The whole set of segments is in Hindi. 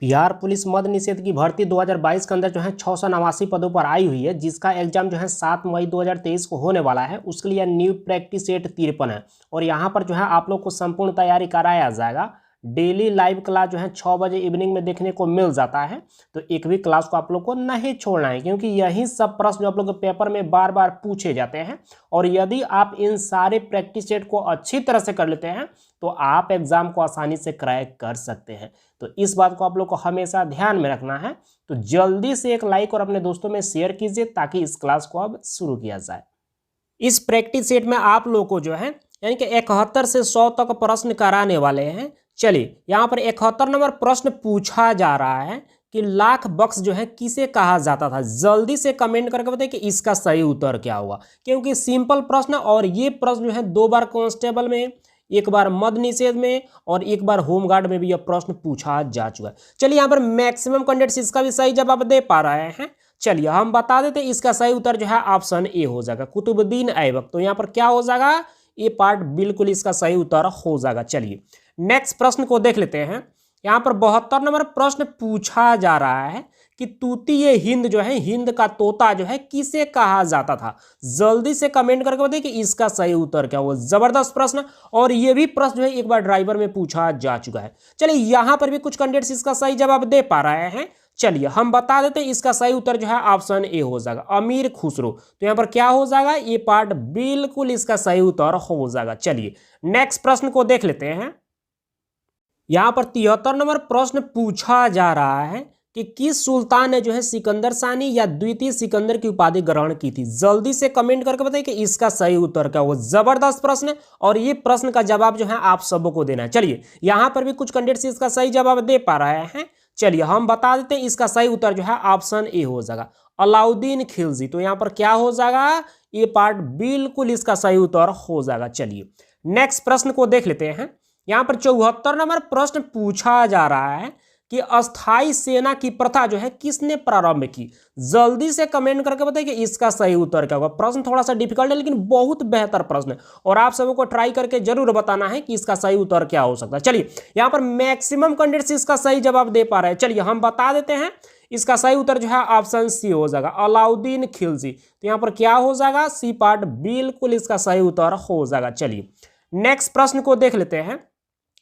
बिहार पुलिस मद्य निषेध की भर्ती 2022 के अंदर जो है 689 पदों पर आई हुई है, जिसका एग्जाम जो है 7 मई 2023 को होने वाला है। उसके लिए न्यू प्रैक्टिस सेट 53 है और यहाँ पर जो है आप लोग को संपूर्ण तैयारी कराया जाएगा। डेली लाइव क्लास जो है 6 बजे इवनिंग में देखने को मिल जाता है, तो एक भी क्लास को आप लोग को नहीं छोड़ना है, क्योंकि यही सब प्रश्न जो आप लोग के पेपर में बार बार पूछे जाते हैं। और यदि आप इन सारे प्रैक्टिस सेट को अच्छी तरह से कर लेते हैं तो आप एग्जाम को आसानी से क्रैक कर सकते हैं। तो इस बात को आप लोग को हमेशा ध्यान में रखना है। तो जल्दी से एक लाइक और अपने दोस्तों में शेयर कीजिए ताकि इस क्लास को अब शुरू किया जाए। इस प्रैक्टिस सेट में आप लोग को जो है यानी कि 71 से 100 तक प्रश्न कराने वाले हैं। चलिए, यहाँ पर 71 नंबर प्रश्न पूछा जा रहा है कि लाख बक्स जो है किसे कहा जाता था। जल्दी से कमेंट करके बताइए कि इसका सही उत्तर क्या होगा, क्योंकि सिंपल प्रश्न और ये प्रश्न जो है 2 बार कांस्टेबल में, एक बार मद्य निषेध में और एक बार होमगार्ड में भी यह प्रश्न पूछा जा चुका है। चलिए, यहाँ पर मैक्सिमम कैंडिडेट्स इसका भी सही जवाब दे पा रहे हैं। चलिए हम बता देते हैं, इसका सही उत्तर जो है ऑप्शन ए हो जाएगा, कुतुबुद्दीन ऐबक। तो यहाँ पर क्या हो जाएगा, ये पार्ट बिल्कुल इसका सही उत्तर हो जाएगा। चलिए नेक्स्ट प्रश्न को देख लेते हैं। यहाँ पर 72 नंबर प्रश्न पूछा जा रहा है कि तूतीय हिंद जो है, हिंद का तोता जो है किसे कहा जाता था। जल्दी से कमेंट करके बताइए कि इसका सही उत्तर क्या होगा। जबरदस्त प्रश्न, और ये भी प्रश्न जो है एक बार ड्राइवर में पूछा जा चुका है। चलिए यहाँ पर भी कुछ कैंडिडेट्स इसका सही जवाब दे पा रहे हैं। चलिए हम बता देते हैं, इसका सही उत्तर जो है ऑप्शन ए हो जाएगा, अमीर खुसरो। तो यहाँ पर क्या हो जाएगा, ये पार्ट बिल्कुल इसका सही उत्तर हो जाएगा। चलिए नेक्स्ट प्रश्न को देख लेते हैं। यहाँ पर 73 नंबर प्रश्न पूछा जा रहा है कि किस सुल्तान ने जो है सिकंदर सानी या द्वितीय सिकंदर की उपाधि ग्रहण की थी। जल्दी से कमेंट करके बताइए कि इसका सही उत्तर क्या होगा। जबरदस्त प्रश्न, और ये प्रश्न का जवाब जो है आप सबों को देना है। चलिए यहाँ पर भी कुछ कैंडिडेट्स इसका सही जवाब दे पा रहे हैं। चलिए हम बता देते हैं, इसका सही उत्तर जो है ऑप्शन ए हो जाएगा, अलाउद्दीन खिलजी। तो यहाँ पर क्या हो जाएगा, ये पार्ट बिल्कुल इसका सही उत्तर हो जाएगा। चलिए नेक्स्ट प्रश्न को देख लेते हैं। यहाँ पर 74 नंबर प्रश्न पूछा जा रहा है कि अस्थाई सेना की प्रथा जो है किसने प्रारंभ की। जल्दी से कमेंट करके बताइए कि इसका सही उत्तर क्या होगा। प्रश्न थोड़ा सा डिफिकल्ट है लेकिन बहुत बेहतर प्रश्न है, और आप सबों को ट्राई करके जरूर बताना है कि इसका सही उत्तर क्या हो सकता है। चलिए यहाँ पर मैक्सिमम कैंडिडेट्स इसका सही जवाब दे पा रहे हैं। चलिए हम बता देते हैं, इसका सही उत्तर जो है ऑप्शन सी हो जाएगा, अलाउद्दीन खिलजी। तो यहाँ पर क्या हो जाएगा, सी पार्ट बिल्कुल इसका सही उत्तर हो जाएगा। चलिए नेक्स्ट प्रश्न को देख लेते हैं।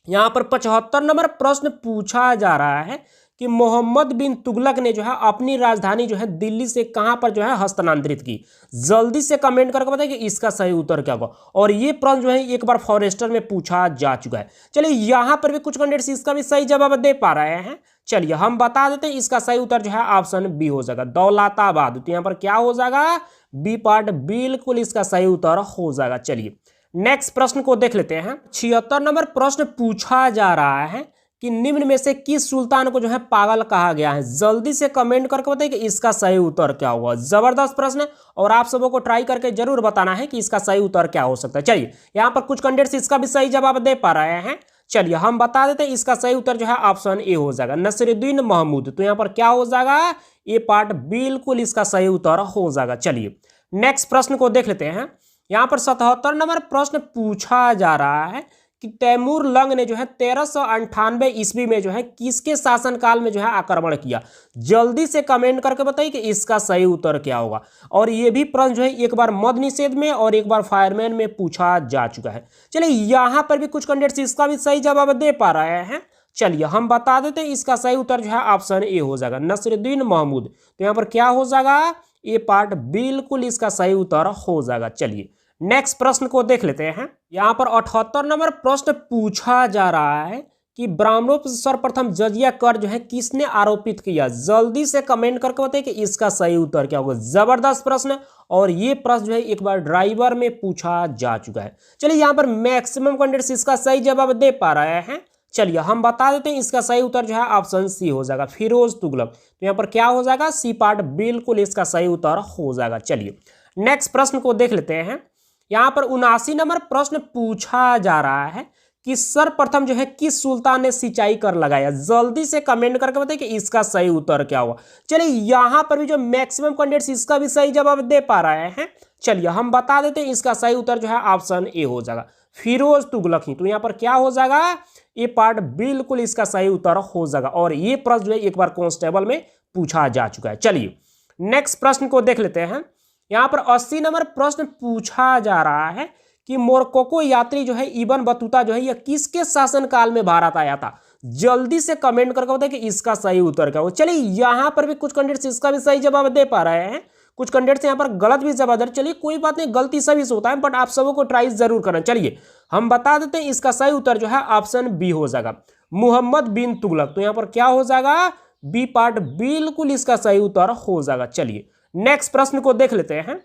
यहाँ पर 75 नंबर प्रश्न पूछा जा रहा है कि मोहम्मद बिन तुगलक ने जो है अपनी राजधानी जो है दिल्ली से कहां पर जो है हस्तांतरित की। जल्दी से कमेंट करके बताइए कि इसका सही उत्तर क्या होगा। और ये प्रश्न जो है एक बार फॉरेस्टर में पूछा जा चुका है। चलिए यहाँ पर भी कुछ कैंडिडेट्स इसका भी सही जवाब दे पा रहे हैं। चलिए हम बता देते हैं, इसका सही उत्तर जो है ऑप्शन बी हो जाएगा, दौलताबाद। तो यहाँ पर क्या हो जाएगा, बी पार्ट बिल्कुल इसका सही उत्तर हो जाएगा। चलिए नेक्स्ट प्रश्न को देख लेते हैं। 76 नंबर प्रश्न पूछा जा रहा है कि निम्न में से किस सुल्तान को जो है पागल कहा गया है। जल्दी से कमेंट करके बताइए कि इसका सही उत्तर क्या होगा। जबरदस्त प्रश्न, और आप सबों को ट्राई करके जरूर बताना है कि इसका सही उत्तर क्या हो सकता है। चलिए यहाँ पर कुछ कैंडिडेट्स इसका भी सही जवाब दे पा रहे हैं। चलिए हम बता देते हैं, इसका सही उत्तर जो है ऑप्शन ए हो जाएगा, नसीरुद्दीन महमूद। तो यहाँ पर क्या हो जाएगा, ये पार्ट बिल्कुल इसका सही उत्तर हो जाएगा। चलिए नेक्स्ट प्रश्न को देख लेते हैं। यहाँ पर 77 नंबर प्रश्न पूछा जा रहा है कि तैमूर लंग ने जो है 1398 ईस्वी में जो है किसके शासनकाल में जो है आक्रमण किया। जल्दी से कमेंट करके बताइए कि इसका सही उत्तर क्या होगा। और ये भी प्रश्न जो है एक बार मद्य निषेध में और एक बार फायरमैन में पूछा जा चुका है। चलिए यहाँ पर भी कुछ कैंडिडेट्स इसका भी सही जवाब दे पा रहे हैं। चलिए हम बता देते हैं, इसका सही उत्तर जो है ऑप्शन ए हो जाएगा, नसीरुद्दीन महमूद। तो यहाँ पर क्या हो जाएगा, ये पार्ट बिल्कुल इसका सही उत्तर हो जाएगा। चलिए नेक्स्ट प्रश्न को देख लेते हैं। यहाँ पर 78 नंबर प्रश्न पूछा जा रहा है कि ब्राह्मणों पर सर्वप्रथम जजिया कर जो है किसने आरोपित किया। जल्दी से कमेंट करके बताइए कि इसका सही उत्तर क्या होगा। जबरदस्त प्रश्न, और ये प्रश्न जो है एक बार ड्राइवर में पूछा जा चुका है। चलिए यहाँ पर मैक्सिमम कैंडिडेट्स इसका सही जवाब दे पा रहे हैं। चलिए हम बता देते हैं, इसका सही उत्तर जो है ऑप्शन सी हो जाएगा, फिरोज तुगलक। तो यहाँ पर क्या हो जाएगा, सी पार्ट बिल्कुल इसका सही उत्तर हो जाएगा। चलिए नेक्स्ट प्रश्न को देख लेते हैं। यहाँ पर 79 नंबर प्रश्न पूछा जा रहा है कि सर्वप्रथम जो है किस सुल्तान ने सिंचाई कर लगाया। जल्दी से कमेंट करके बताइए कि इसका सही उत्तर क्या हुआ। चलिए यहाँ पर भी जो मैक्सिमम कैंडिडेट्स इसका भी सही जवाब दे पा रहे हैं। चलिए हम बता देते हैं, इसका सही उत्तर जो है ऑप्शन ए हो जाएगा, फिरोज तुगलक ही। तो यहाँ पर क्या हो जाएगा, ए पार्ट बिल्कुल इसका सही उत्तर हो जाएगा। और ये प्रश्न जो है एक बार कांस्टेबल में पूछा जा चुका है। चलिए नेक्स्ट प्रश्न को देख लेते हैं। यहां पर 80 नंबर प्रश्न पूछा जा रहा है कि मोरक्को यात्री जो है इब्न बतूता जो है यह किसके शासनकाल में भारत आया था। जल्दी से कमेंट करके बताएं कि इसका सही उत्तर क्या हो। चलिए यहां पर भी कुछ कैंडिडेट्स इसका भी सही जवाब दे पा रहे हैं, कुछ कैंडिडेट्स यहां पर गलत भी जवाब दे रहे हैं। चलिए कोई बात नहीं, गलती सभी से होता है, बट आप सबों को ट्राई जरूर करना। चलिए हम बता देते हैं, इसका सही उत्तर जो है ऑप्शन बी हो जाएगा, मोहम्मद बिन तुगलक। तो यहां पर क्या हो जाएगा, बी पार्ट बिल्कुल इसका सही उत्तर हो जाएगा। चलिए नेक्स्ट प्रश्न को देख लेते हैं।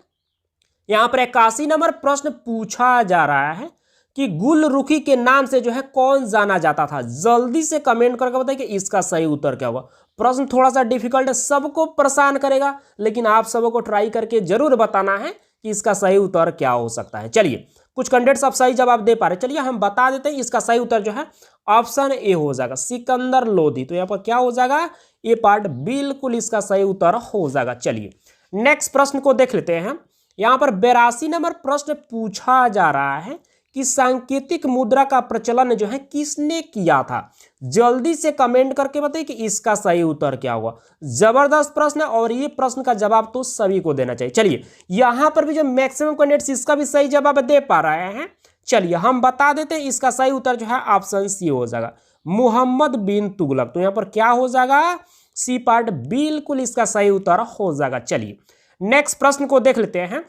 यहां पर 81 नंबर प्रश्न पूछा जा रहा है कि गुलरुखी के नाम से जो है कौन जाना जाता था। जल्दी से कमेंट करके बताइए कि इसका सही उत्तर क्या होगा। प्रश्न थोड़ा सा डिफिकल्ट है, सबको परेशान करेगा, लेकिन आप सबको ट्राई करके जरूर बताना है कि इसका सही उत्तर क्या हो सकता है। चलिए कुछ कैंडिडेट्स आप सही जवाब दे पा रहे, चलिए हम बता देते हैं, इसका सही उत्तर जो है ऑप्शन ए हो जाएगा, सिकंदर लोधी। तो यहां पर क्या हो जाएगा, ए पार्ट बिल्कुल इसका सही उत्तर हो जाएगा। चलिए नेक्स्ट प्रश्न को देख लेते हैं। यहां पर 82 नंबर प्रश्न पूछा जा रहा है कि सांकेतिक मुद्रा का प्रचलन जो है किसने किया था। जल्दी से कमेंट करके बताइए कि इसका सही उत्तर क्या हुआ। जबरदस्त प्रश्न है और ये प्रश्न का जवाब तो सभी को देना चाहिए। चलिए यहां पर भी जो मैक्सिमम कैंडिडेट्स इसका भी सही जवाब दे पा रहे हैं, चलिए हम बता देते हैं, इसका सही उत्तर जो है ऑप्शन सी हो जाएगा, मोहम्मद बिन तुगलक। तो यहां पर क्या हो जाएगा, सी पार्ट बिल्कुल इसका सही उत्तर हो जाएगा। चलिए नेक्स्ट प्रश्न को देख लेते हैं।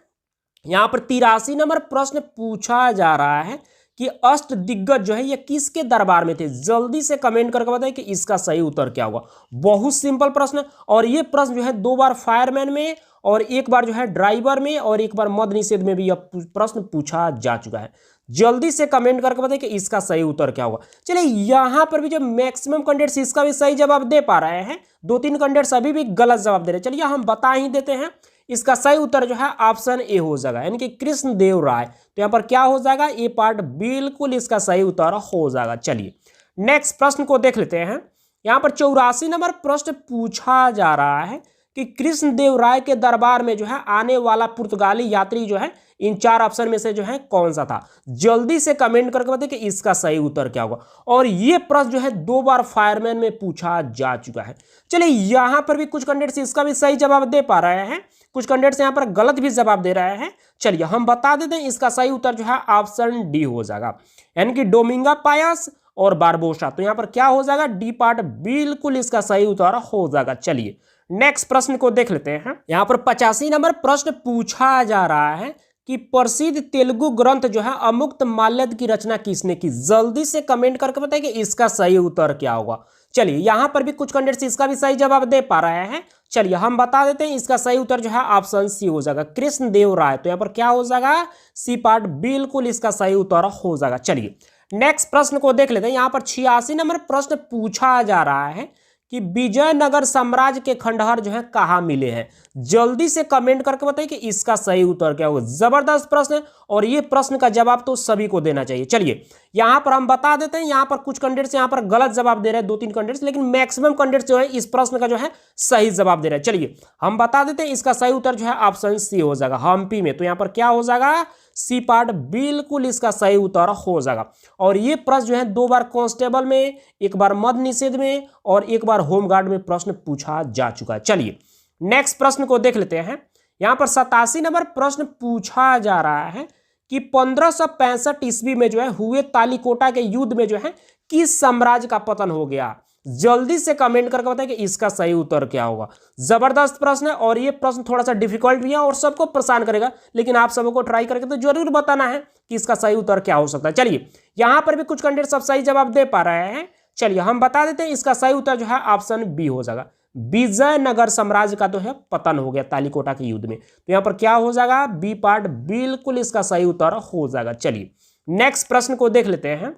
यहां पर 83 नंबर प्रश्न पूछा जा रहा है कि अष्ट दिग्गज जो है ये किसके दरबार में थे। जल्दी से कमेंट करके बताइए कि इसका सही उत्तर क्या होगा। बहुत सिंपल प्रश्न, और ये प्रश्न जो है 2 बार फायरमैन में और 1 बार जो है ड्राइवर में और 1 बार मद निषेध में भी यह प्रश्न पूछा जा चुका है। जल्दी से कमेंट करके बताइए कि इसका सही उत्तर क्या होगा। चलिए यहां पर भी जो मैक्सिमम कैंडिडेट्स इसका भी सही जवाब दे पा रहे हैं, 2-3 कैंडिडेट्स अभी भी गलत जवाब दे रहे हैं। चलिए हम बता ही देते हैं, इसका सही उत्तर जो है ऑप्शन ए हो जाएगा, यानी कि कृष्णदेव राय। तो यहां पर क्या हो जाएगा, ए पार्ट बिल्कुल इसका सही उत्तर हो जाएगा। चलिए नेक्स्ट प्रश्न को देख लेते हैं। यहां पर 84 नंबर प्रश्न पूछा जा रहा है कि कृष्णदेव राय के दरबार में जो है आने वाला पुर्तगाली यात्री जो है इन 4 ऑप्शन में से जो है कौन सा था। जल्दी से कमेंट करके बताइए कि इसका सही उत्तर क्या होगा। और ये प्रश्न जो है 2 बार फायरमैन में पूछा जा चुका है। चलिए यहां पर भी कुछ कैंडिडेट्स इसका भी सही जवाब दे पा रहे हैं, कुछ कैंडिडेट्स यहां पर गलत भी जवाब दे रहे हैं। चलिए हम बता देते हैं, इसका सही उत्तर जो है ऑप्शन डी हो जाएगा, यानी कि डोमिंगा पायस और बारबोसा। तो यहां पर क्या हो जाएगा, डी पार्ट बिल्कुल इसका सही उत्तर हो जाएगा। चलिए नेक्स्ट प्रश्न को देख लेते हैं। यहां पर 85 नंबर प्रश्न पूछा जा रहा है कि प्रसिद्ध तेलुगु ग्रंथ जो है अमुक्त माल्यद की रचना किसने की। जल्दी से कमेंट करके बताइए कि इसका सही उत्तर क्या होगा। चलिए यहां पर भी कुछ कैंडिडेट्स इसका भी सही जवाब दे पा रहे हैं। चलिए हम बता देते हैं, इसका सही उत्तर जो है ऑप्शन सी हो जाएगा, कृष्णदेव राय। तो यहां पर क्या हो जाएगा, सी पार्ट बिल्कुल इसका सही उत्तर हो जाएगा। चलिए नेक्स्ट प्रश्न को देख लेते हैं। यहां पर 86 नंबर प्रश्न पूछा जा रहा है कि विजयनगर साम्राज्य के खंडहर जो है कहां मिले हैं। जल्दी से कमेंट करके बताइए कि इसका सही उत्तर क्या होगा। जबरदस्त प्रश्न है और ये प्रश्न का जवाब तो सभी को देना चाहिए। चलिए यहां पर हम बता देते हैं, यहां पर कुछ कैंडिडेट्स यहां पर गलत जवाब दे रहे हैं, 2-3 कैंडिडेट्स, लेकिन मैक्सिमम कैंडिडेट्स जो है इस प्रश्न का जो है सही जवाब दे रहे हैं। चलिए हम बता देते हैं, इसका सही उत्तर जो है ऑप्शन सी हो जाएगा, हम्पी में। तो यहां पर क्या हो जाएगा, सी पार्ट बिल्कुल इसका सही उत्तर हो जाएगा। और ये प्रश्न जो है 2 बार कांस्टेबल में, 1 बार मद निषेध में और 1 बार होमगार्ड में प्रश्न पूछा जा चुका है। चलिए नेक्स्ट प्रश्न को देख लेते हैं। यहां पर 87 नंबर प्रश्न पूछा जा रहा है कि 1565 ईस्वी में जो है हुए तालीकोटा के युद्ध में जो है किस साम्राज्य का पतन हो गया। जल्दी से कमेंट करके बताएं कि इसका सही उत्तर क्या होगा। जबरदस्त प्रश्न है और ये प्रश्न थोड़ा सा डिफिकल्ट भी है और सबको परेशान करेगा, लेकिन आप सबको ट्राई करके तो जरूर बताना है कि इसका सही उत्तर क्या हो सकता है। चलिए यहां पर भी कुछ कैंडिडेट सब सही जवाब दे पा रहे हैं। चलिए हम बता देते हैं, इसका सही उत्तर जो है ऑप्शन बी हो जाएगा, विजयनगर साम्राज्य का तो है पतन हो गया तालीकोटा के युद्ध में। तो यहां पर क्या हो जाएगा, बी पार्ट बिल्कुल इसका सही उत्तर हो जाएगा। चलिए नेक्स्ट प्रश्न को देख लेते हैं।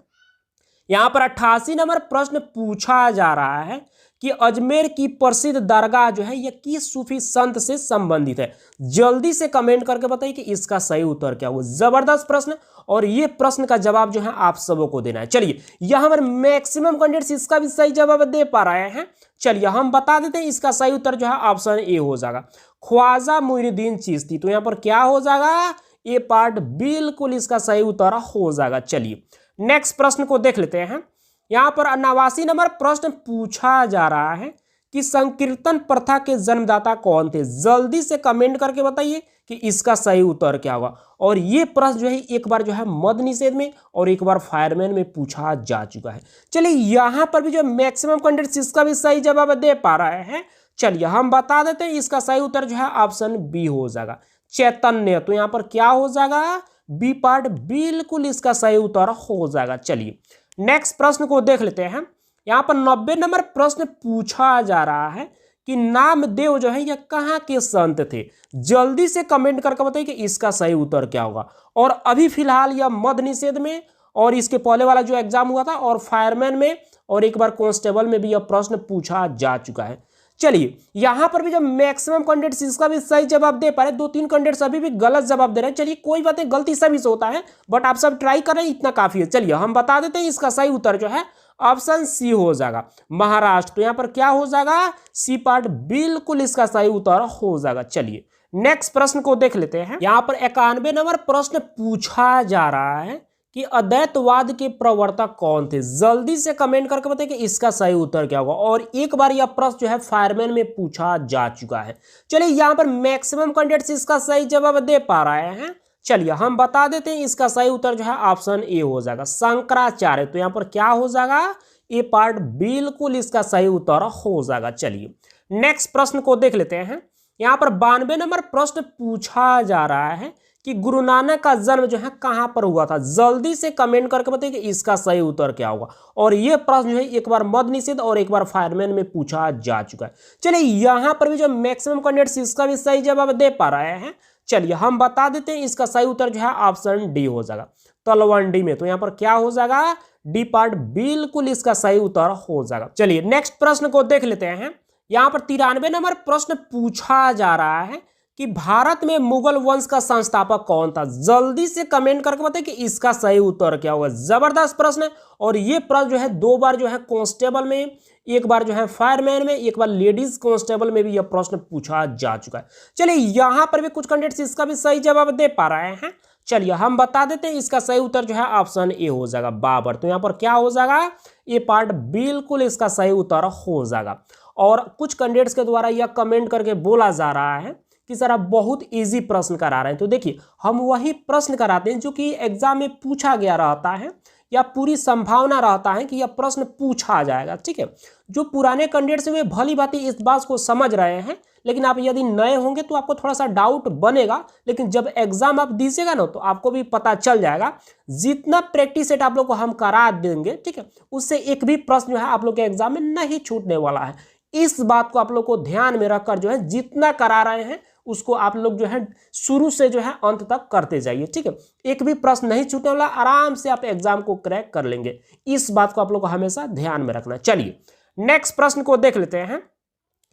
यहां पर 88 नंबर प्रश्न पूछा जा रहा है कि अजमेर की प्रसिद्ध दरगाह जो है यह किस सूफी संत से संबंधित है। जल्दी से कमेंट करके बताइए कि इसका सही उत्तर क्या हुआ। जबरदस्त प्रश्न और ये प्रश्न का जवाब जो है आप सबों को देना है। चलिए यहां पर मैक्सिमम कैंडिडेट्स इसका भी सही जवाब दे पा रहे हैं। चलिए हम बता देते हैं, इसका सही उत्तर जो है ऑप्शन ए हो जाएगा, ख्वाजा मुइनुद्दीन चिश्ती। तो यहां पर क्या हो जाएगा, ए पार्ट बिल्कुल इसका सही उत्तर हो जाएगा। चलिए नेक्स्ट प्रश्न को देख लेते हैं। यहाँ पर 89 नंबर प्रश्न पूछा जा रहा है कि संकीर्तन प्रथा के जन्मदाता कौन थे। जल्दी से कमेंट करके बताइए कि इसका सही उत्तर क्या होगा। और ये प्रश्न जो है एक बार जो है मद्य निषेध में और एक बार फायरमैन में पूछा जा चुका है। चलिए यहाँ पर भी जो मैक्सिमम कैंडिडेट्स इसका भी सही जवाब दे पा रहे हैं। चलिए हम बता देते हैं, इसका सही उत्तर जो है ऑप्शन बी हो जाएगा, चैतन्य। तो यहाँ पर क्या हो जाएगा, बी पार्ट बिल्कुल इसका सही उत्तर हो जाएगा। चलिए नेक्स्ट प्रश्न को देख लेते हैं। यहाँ पर 90 नंबर प्रश्न पूछा जा रहा है कि नामदेव जो है यह कहाँ के संत थे। जल्दी से कमेंट करके बताइए कि इसका सही उत्तर क्या होगा। और अभी फिलहाल यह मद्य निषेध में और इसके पहले वाला जो एग्जाम हुआ था और फायरमैन में और एक बार कांस्टेबल में भी यह प्रश्न पूछा जा चुका है। चलिए यहाँ पर भी जब मैक्सिमम कैंडिडेट्स इसका भी सही जवाब दे पा रहे, 2-3 कैंडिडेट्स अभी भी गलत जवाब दे रहे हैं। चलिए कोई बात नहीं, गलती सभी से होता है, बट आप सब ट्राई कर रहे हैं, इतना काफी है। चलिए हम बता देते हैं, इसका सही उत्तर जो है ऑप्शन सी हो जाएगा, महाराष्ट्र। तो यहाँ पर क्या हो जाएगा, सी पार्ट बिल्कुल इसका सही उत्तर हो जाएगा। चलिए नेक्स्ट प्रश्न को देख लेते हैं। यहाँ पर 91 नंबर प्रश्न पूछा जा रहा है कि अद्वैतवाद के प्रवर्तक कौन थे। जल्दी से कमेंट करके बताइए कि इसका सही उत्तर क्या होगा। और एक बार यह प्रश्न जो है फायरमैन में पूछा जा चुका है। चलिए यहाँ पर मैक्सिमम कैंडिडेट्स इसका सही जवाब दे पा रहे हैं। चलिए हम बता देते हैं, इसका सही उत्तर जो है ऑप्शन ए हो जाएगा, शंकराचार्य। तो यहाँ पर क्या हो जाएगा, ए पार्ट बिल्कुल इसका सही उत्तर हो जाएगा। चलिए नेक्स्ट प्रश्न को देख लेते हैं। यहाँ पर 92 नंबर प्रश्न पूछा जा रहा है कि गुरु नानक का जन्म जो है कहां पर हुआ था। जल्दी से कमेंट करके बताइए कि इसका सही उत्तर क्या होगा। और यह प्रश्न जो है एक बार मद्य निषेध और एक बार फायरमैन में पूछा जा चुका है। चलिए यहां पर भी जो मैक्सिमम कैंडिडेट्स इसका भी सही जवाब दे पा रहे हैं। चलिए हम बता देते हैं, इसका सही उत्तर जो है ऑप्शन डी हो जाएगा, तलवंडी में। तो यहाँ पर क्या हो जाएगा, डी पार्ट बिल्कुल इसका सही उत्तर हो जाएगा। चलिए नेक्स्ट प्रश्न को देख लेते हैं। यहाँ पर 93 नंबर प्रश्न पूछा जा रहा है कि भारत में मुगल वंश का संस्थापक कौन था। जल्दी से कमेंट करके बताइए कि इसका सही उत्तर क्या होगा। जबरदस्त प्रश्न है। और ये प्रश्न जो है 2 बार जो है कांस्टेबल में, एक बार जो है फायरमैन में, एक बार लेडीज कांस्टेबल में भी यह प्रश्न पूछा जा चुका है। चलिए यहां पर भी कुछ कैंडिडेट्स इसका भी सही जवाब दे पा रहे हैं। चलिए हम बता देते हैं, इसका सही उत्तर जो है ऑप्शन ए हो जाएगा, बाबर। तो यहाँ पर क्या हो जाएगा, ए पार्ट बिल्कुल इसका सही उत्तर हो जाएगा। और कुछ कैंडिडेट्स के द्वारा यह कमेंट करके बोला जा रहा है कि सर आप बहुत इजी प्रश्न करा रहे हैं। तो देखिए हम वही प्रश्न कराते हैं जो कि एग्जाम में पूछा गया रहता है या पूरी संभावना रहता है कि यह प्रश्न पूछा जाएगा। ठीक है, जो पुराने कैंडिडेट्स में भली भांति इस बात को समझ रहे हैं, लेकिन आप यदि नए होंगे तो आपको थोड़ा सा डाउट बनेगा। लेकिन जब एग्जाम आप दीजिएगा ना तो आपको भी पता चल जाएगा। जितना प्रैक्टिस सेट आप लोग को हम करा देंगे, ठीक है, उससे एक भी प्रश्न जो है आप लोग के एग्जाम में नहीं छूटने वाला है। इस बात को आप लोग को ध्यान में रखकर जो है जितना करा रहे हैं उसको आप लोग जो है शुरू से जो है अंत तक करते जाइए। ठीक है, एक भी प्रश्न नहीं छूटने वाला, आराम से आप एग्जाम को क्रैक कर लेंगे। इस बात को आप लोग को हमेशा ध्यान में रखना। चलिए नेक्स्ट प्रश्न को देख लेते हैं।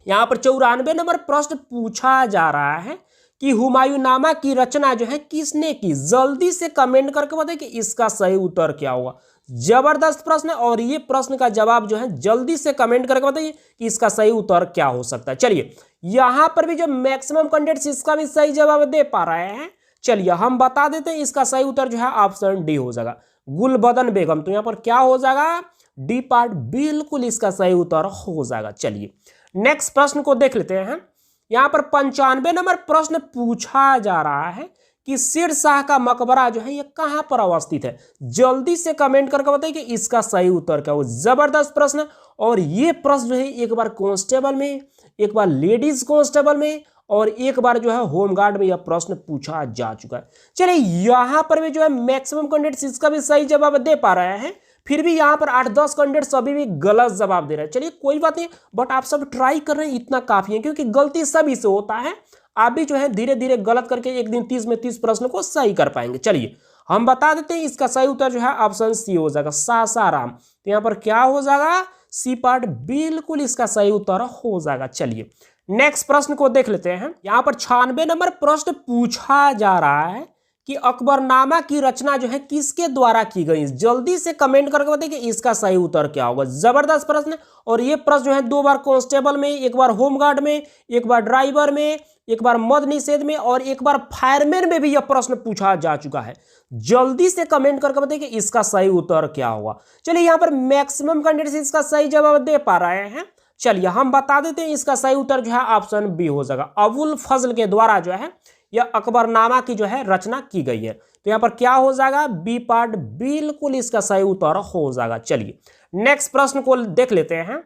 यहाँ पर 94 नंबर प्रश्न पूछा जा रहा है कि हुमायूंनामा की रचना जो है किसने की। जल्दी से कमेंट करके बताइए कि इसका सही उत्तर क्या होगा। जबरदस्त प्रश्न है और ये प्रश्न का जवाब जो है जल्दी से कमेंट करके बताइए कि इसका सही उत्तर क्या हो सकता है। चलिए यहां पर भी जो मैक्सिमम कैंडिडेट्स इसका भी सही जवाब दे पा रहे हैं। चलिए हम बता देते हैं, इसका सही उत्तर जो है ऑप्शन डी हो जाएगा, गुलबदन बेगम। तो यहाँ पर क्या हो जाएगा, डी पार्ट बिल्कुल इसका सही उत्तर हो जाएगा। चलिए नेक्स्ट प्रश्न को देख लेते हैं। यहाँ पर 95 नंबर प्रश्न पूछा जा रहा है कि शेर शाह का मकबरा जो है ये कहां पर अवस्थित है। जल्दी से कमेंट करके बताइए कि इसका सही उत्तर क्या हो। जबरदस्त प्रश्न। और ये प्रश्न जो है एक बार कांस्टेबल में, एक बार लेडीज कांस्टेबल में और एक बार जो है होमगार्ड में यह प्रश्न पूछा जा चुका है। चलिए यहां पर भी जो है मैक्सिमम कैंडिडेट्स इसका भी सही जवाब दे पा रहे हैं। फिर भी यहाँ पर 8-10 कैंडिडेट्स अभी भी गलत जवाब दे रहे हैं। चलिए कोई बात नहीं, बट आप सब ट्राई कर रहे हैं, इतना काफी है, क्योंकि गलती सभी से होता है। आप भी जो है धीरे धीरे गलत करके एक दिन 30 में 30 प्रश्न को सही कर पाएंगे। चलिए हम बता देते हैं, इसका सही उत्तर जो है ऑप्शन सी हो जाएगा, सासाराम। तो यहाँ पर क्या हो जाएगा, सी पार्ट बिल्कुल इसका सही उत्तर हो जाएगा। चलिए नेक्स्ट प्रश्न को देख लेते हैं। यहाँ पर 96 नंबर प्रश्न पूछा जा रहा है कि अकबरनामा की रचना जो है किसके द्वारा की गई। जल्दी से कमेंट करके बताइए कि इसका सही उत्तर क्या होगा। जबरदस्त प्रश्न। और ये प्रश्न जो है 2 बार कांस्टेबल में, एक बार होमगार्ड में, एक बार ड्राइवर में, एक बार मद निषेध में और एक बार फायरमैन में भी यह प्रश्न पूछा जा चुका है। जल्दी से कमेंट करके बताइए कि इसका सही उत्तर क्या होगा। चलिए यहाँ पर मैक्सिमम कैंडिडेट्स इसका सही जवाब दे पा रहे हैं। चलिए हम बता देते हैं, इसका सही उत्तर जो है ऑप्शन बी हो जाएगा। अबुल फजल के द्वारा जो है यह अकबरनामा की जो है रचना की गई है। तो यहाँ पर क्या हो जाएगा, बी पार्ट बिल्कुल इसका सही उत्तर हो जाएगा। चलिए नेक्स्ट प्रश्न को देख लेते हैं।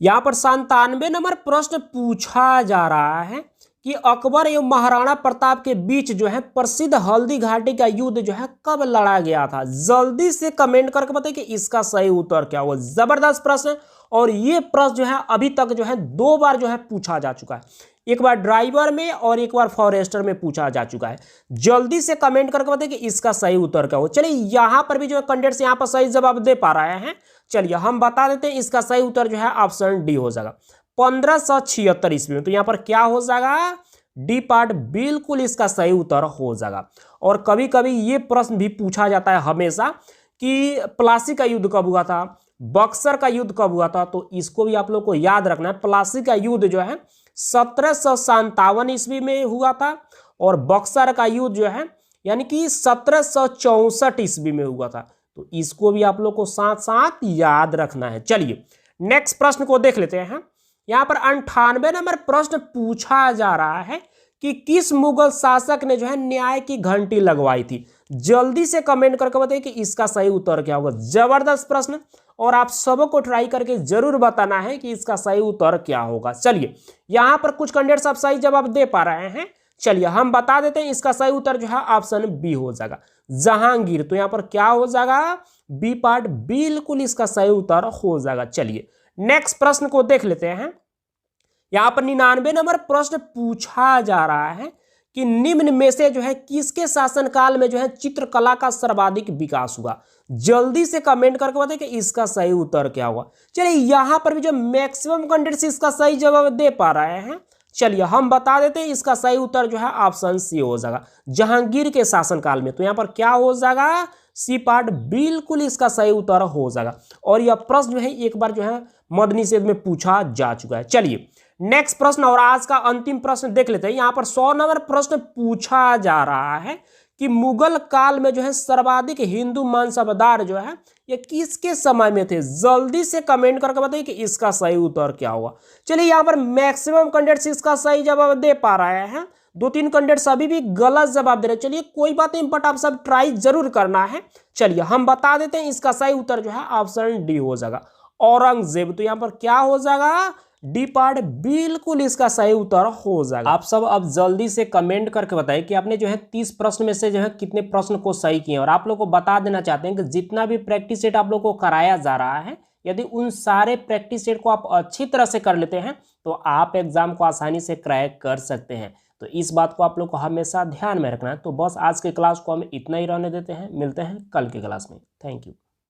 यहां पर 97 नंबर प्रश्न पूछा जा रहा है कि अकबर एवं महाराणा प्रताप के बीच जो है प्रसिद्ध हल्दी घाटी का युद्ध जो है कब लड़ा गया था। जल्दी से कमेंट करके बताइए कि इसका सही उत्तर क्या होगा। जबरदस्त प्रश्न। और ये प्रश्न जो है अभी तक जो है 2 बार जो है पूछा जा चुका है, एक बार ड्राइवर में और एक बार फॉरेस्टर में पूछा जा चुका है। जल्दी से कमेंट करके बताइए कि इसका सही उत्तर क्या हो। चलिए यहां पर भी जो कैंडिडेट्स यहां पर सही जवाब दे पा रहे हैं। चलिए हम बता देते हैं, इसका सही उत्तर जो है ऑप्शन डी हो जाएगा 1576 ईस्वी में। तो यहां पर क्या हो जाएगा, डी पार्ट बिल्कुल इसका सही उत्तर हो जाएगा। और कभी कभी ये प्रश्न भी पूछा जाता है हमेशा कि प्लासी का युद्ध कब हुआ था, बक्सर का युद्ध कब हुआ था। तो इसको भी आप लोग को याद रखना है। प्लासी का युद्ध जो है 1757 ईस्वी में हुआ था और बक्सर का युद्ध जो है यानी कि 1764 ईस्वी में हुआ था। तो इसको भी आप लोग को साथ साथ याद रखना है। चलिए नेक्स्ट प्रश्न को देख लेते हैं। यहां पर 98 नंबर प्रश्न पूछा जा रहा है कि किस मुगल शासक ने जो है न्याय की घंटी लगवाई थी। जल्दी से कमेंट करके बताइए कि इसका सही उत्तर क्या होगा। जबरदस्त प्रश्न। और आप सबको ट्राई करके जरूर बताना है कि इसका सही उत्तर क्या होगा। चलिए यहां पर कुछ कैंडिडेट्स आप सही जवाब दे पा रहे हैं। चलिए हम बता देते हैं, इसका सही उत्तर जो है ऑप्शन बी हो जाएगा, जहांगीर। तो यहां पर क्या हो जाएगा, बी पार्ट बिल्कुल इसका सही उत्तर हो जाएगा। चलिए नेक्स्ट प्रश्न को देख लेते हैं। यहां पर 99 नंबर प्रश्न पूछा जा रहा है कि निम्न में से जो है किसके शासनकाल में जो है चित्रकला का सर्वाधिक विकास हुआ। जल्दी से कमेंट करके बताइए कि इसका सही उत्तर क्या हुआ। चलिए यहां पर भी जो मैक्सिमम कैंडिडेट्स इसका सही जवाब दे पा रहे हैं। चलिए हम बता देते हैं, इसका सही उत्तर जो है ऑप्शन सी हो जाएगा, जहांगीर के शासनकाल में। तो यहां पर क्या हो जाएगा, सी पार्ट बिल्कुल इसका सही उत्तर हो जाएगा। और यह प्रश्न जो है एक बार जो है मद निषेध में पूछा जा चुका है। चलिए नेक्स्ट प्रश्न और आज का अंतिम प्रश्न देख लेते हैं। यहां पर 100 नंबर प्रश्न पूछा जा रहा है कि मुगल काल में जो है सर्वाधिक हिंदू मानसबदार जो है ये किसके समय में थे। जल्दी से कमेंट करके बताइए कि इसका सही उत्तर क्या होगा। चलिए यहां पर मैक्सिमम कैंडिडेट्स इसका सही जवाब दे पा रहे हैं, 2-3 कैंडिडेट्स अभी भी गलत जवाब दे रहे हैं। चलिए कोई बात नहीं, बट आप सब ट्राई जरूर करना है। चलिए हम बता देते हैं, इसका सही उत्तर जो है ऑप्शन डी हो जाएगा, औरंगजेब। तो यहां पर क्या हो जाएगा, डी पार्ट बिल्कुल इसका सही उत्तर हो जाएगा। आप सब अब जल्दी से कमेंट करके बताइए कि आपने जो है 30 प्रश्न में से जो है कितने प्रश्न को सही किए। और आप लोग को बता देना चाहते हैं कि जितना भी प्रैक्टिस सेट आप लोग को कराया जा रहा है, यदि उन सारे प्रैक्टिस सेट को आप अच्छी तरह से कर लेते हैं तो आप एग्जाम को आसानी से क्रैक कर सकते हैं। तो इस बात को आप लोग को हमेशा ध्यान में रखना है। तो बस आज के क्लास को हम इतना ही रहने देते हैं, मिलते हैं कल के क्लास में। Thank you.